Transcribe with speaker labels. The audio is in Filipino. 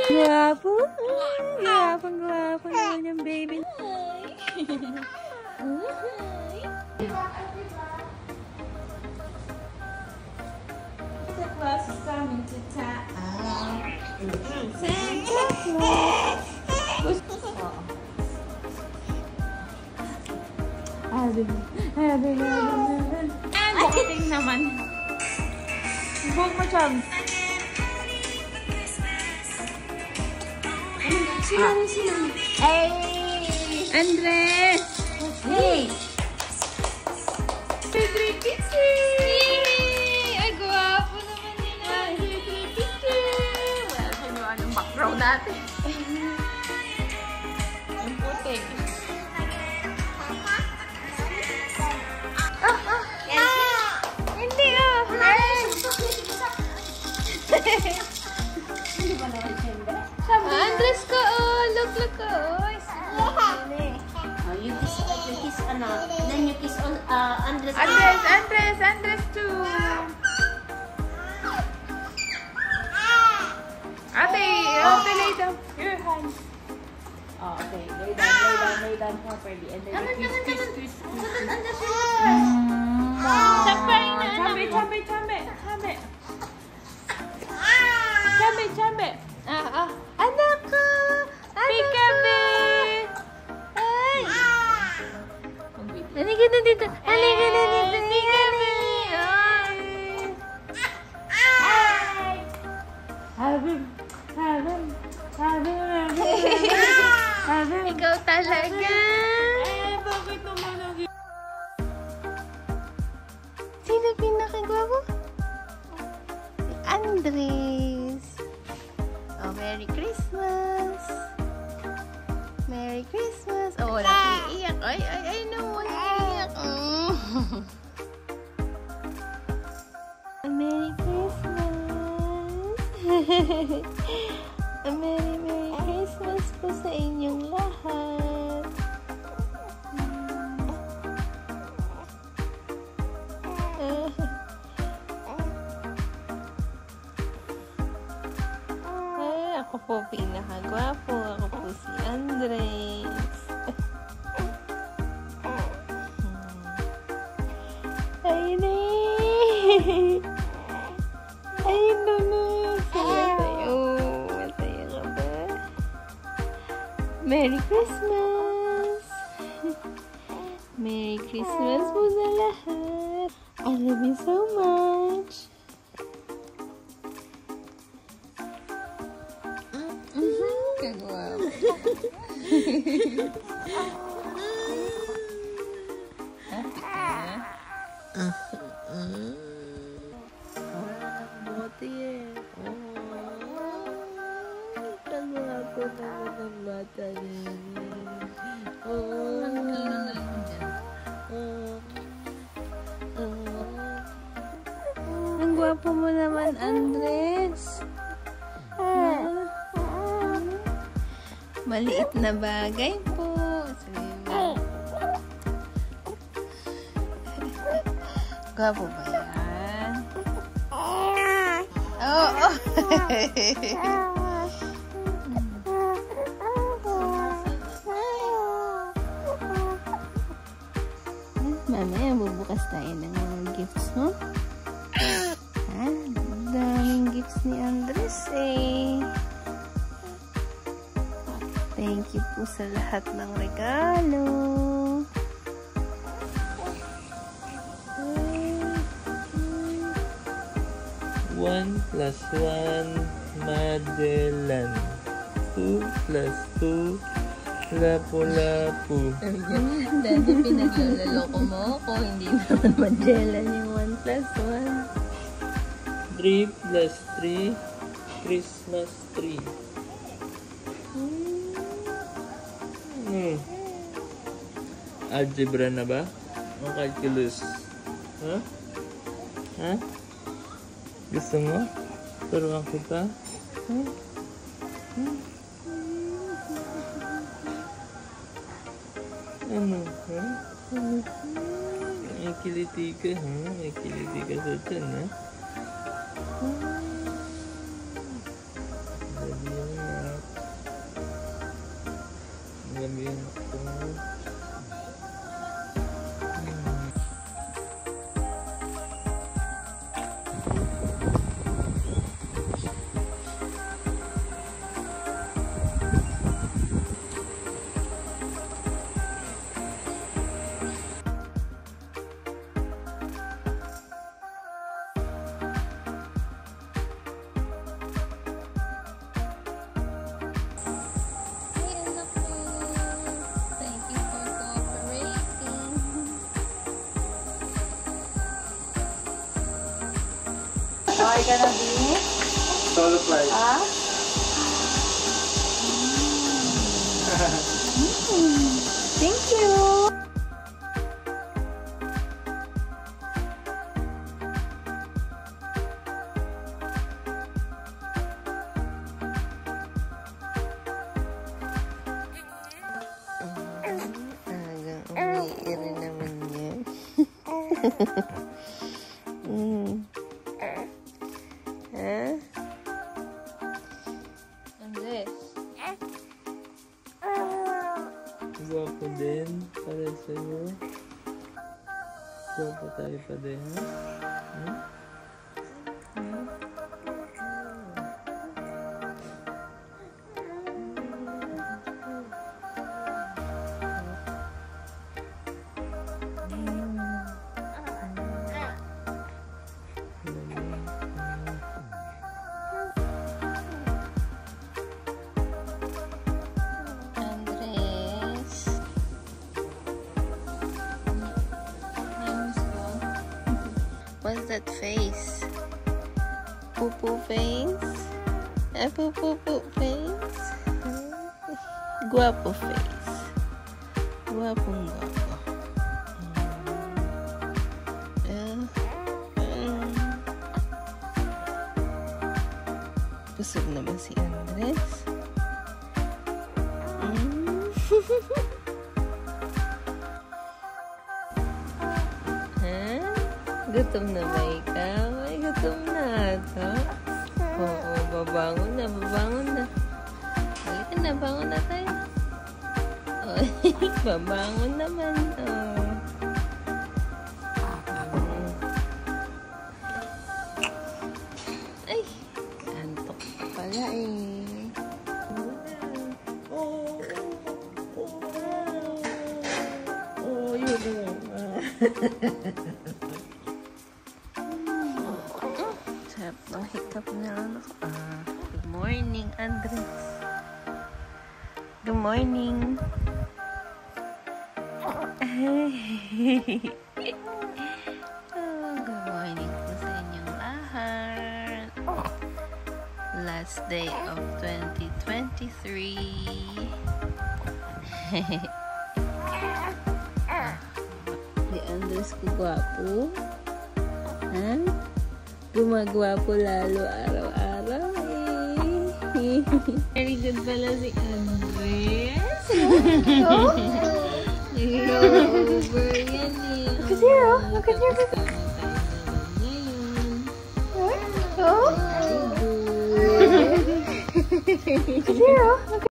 Speaker 1: Guwapo. Guwapong naman yung baby.
Speaker 2: Santa Claus is coming to town.
Speaker 1: Santa Claus.
Speaker 2: Bukiting naman.
Speaker 1: Buhok mo, Cham.
Speaker 2: Sino? Hey!
Speaker 1: Andres!
Speaker 2: Hey!
Speaker 1: Three kisses!
Speaker 2: Ay, guwapo naman nila. Wala sino anong background natin. Ang putik.
Speaker 1: Hindi
Speaker 2: Hindi ba naman siyempre?
Speaker 1: Andres ko, oh. Look, oh.
Speaker 3: You kiss anak. Then you kiss on Andres.
Speaker 1: Andres too. Ate, lay down. Your hand.
Speaker 3: Oh, okay. Lay down properly. And then you kiss.
Speaker 2: Andres
Speaker 1: Chame. Anak ko. Pikabi. Ay. Halika na dito. Pikabi. Habib. Ikaw talaga.
Speaker 2: bakit naman ang...
Speaker 1: Sino pinakagwapo? Si Andres. Oh, Merry Christmas. Merry Christmas. Oh, nakiiyak. Ay, no. Nakiiyak. Merry Christmas. Merry Christmas po sa inyong lahat. Ako po pinakagwapo. Ako po si Andres. Ayun eh. Ayun na. Masaya ka ba? Merry Christmas. Merry Christmas po sa lahat. I love you so much.
Speaker 2: Kagwapo.
Speaker 1: Buti eh. Kagwapo naman ang bata niya. Ang gwapo mo naman, Andres. Maliit na bagay po. Gwapo ba yan? Oo. Mamaya bubukas tayo ng mga gifts mo. Daming gifts ni Andres eh. Thank you po sa lahat ng regalo.
Speaker 4: 1 plus 1, Magellan. 2 plus 2, Lapu-Lapu.
Speaker 1: Dati pinaglaloko mo ako. Hindi naman Magellan yung 1 plus 1.
Speaker 4: 3 plus 3, Christmas tree. Algebra na ba? O calculus? Ha? Ha? Gusto mo? Turuan kita? Ha? Ha? Ano? Ha? May kiliti ka, ha? May kiliti ka sa tiyan, ha? Dali yan, ha? Ayan po.
Speaker 1: Ayan na po. Thank you for cooperating.
Speaker 3: Okay ka na, Bini?
Speaker 4: Solo flight.
Speaker 3: Ha? Thank you!
Speaker 1: Agang umiiri naman yan. Ha? Andres?
Speaker 4: Gwapo din. Para sa'yo. Gwapo tayo pa din, ha? Hmm?
Speaker 1: Andres? What's that face? Poo-poo face? A poo-poo face? Guapo face. Guapong guapo. Busog naman si Andres. Ha? Gutom na ba ikaw? Ay, gutom na ata. Oo, babangon na, babangon na. Halika na, bangon na tayo. Oh, babangon naman. Oh. Ay, antok pa pala eh.
Speaker 4: Oh, yun o.
Speaker 1: Sarap ng hikap na ano. Good morning, Andres. Good morning. Good morning po sa inyong lahat. Last day of 2023. Di Andres ko gwapo. Ha? Gumagwapo lalo araw-araw eh. Very good pala si Andres. Nag-over yan eh. Look at you. Look at you. Very good.